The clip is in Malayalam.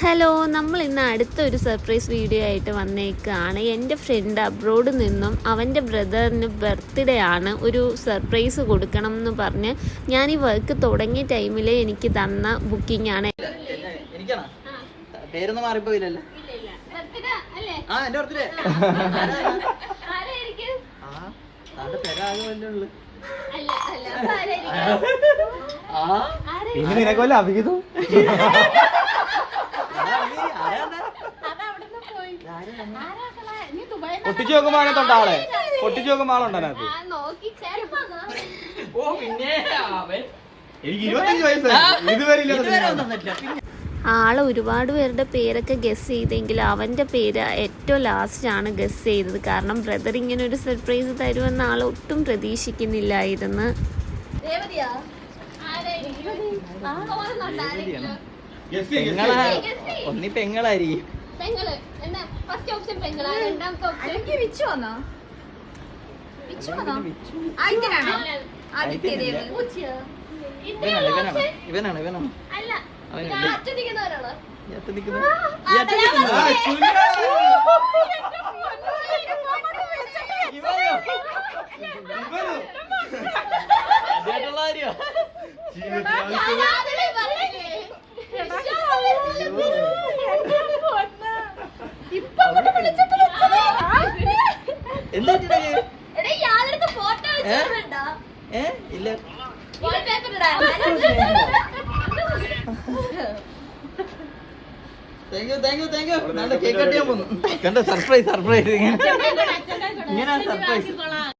ഹലോ, നമ്മൾ ഇന്ന് അടുത്തൊരു സർപ്രൈസ് വീഡിയോ ആയിട്ട് വന്നേക്കാണ്. എൻ്റെ ഫ്രണ്ട് അബ്രോഡിൽ നിന്നും അവൻ്റെ ബ്രദറിന് ബർത്ത്ഡേ ആണ്, ഒരു സർപ്രൈസ് കൊടുക്കണം എന്ന് പറഞ്ഞ് ഞാൻ ഈ വർക്ക് തുടങ്ങിയ ടൈമിൽ എനിക്ക് തന്ന ബുക്കിംഗ് ആണ്. പേരൊന്നും മാറിപ്പോയില്ലല്ലോ. ആ എന്റെ ബർത്ത്ഡേ ഇനി നിനക്കല്ല അഭിഹിതം പൊട്ടിച്ചു നോക്കുമ്പോ ആളെ പൊട്ടിച്ചു നോക്കുമ്പോ ആളുണ്ടോ അതിനകത്ത്? എനിക്ക് 25 വയസ്സായി, ഇതുവരെ ആള് ഒരുപാട് പേരുടെ പേരൊക്കെ ഗസ് ചെയ്തെങ്കിൽ അവൻ്റെ പേര് ഏറ്റവും ലാസ്റ്റാണ് ഗസ് ചെയ്തത്. കാരണം ബ്രദർ ഇങ്ങനെ ഒരു സർപ്രൈസ് തരുമെന്ന് ആൾ ഒട്ടും പ്രതീക്ഷിക്കുന്നില്ലായിരുന്നു. ഒന്നി പെങ്ങളായിരിക്കും. ഇവനാണ് ഇല്ല താങ്ക് യു. കേക്ക് കട്ട് ചെയ്യാൻ പോന്നു. കണ്ട സർപ്രൈസ് ഇങ്ങനെ സർപ്രൈസ്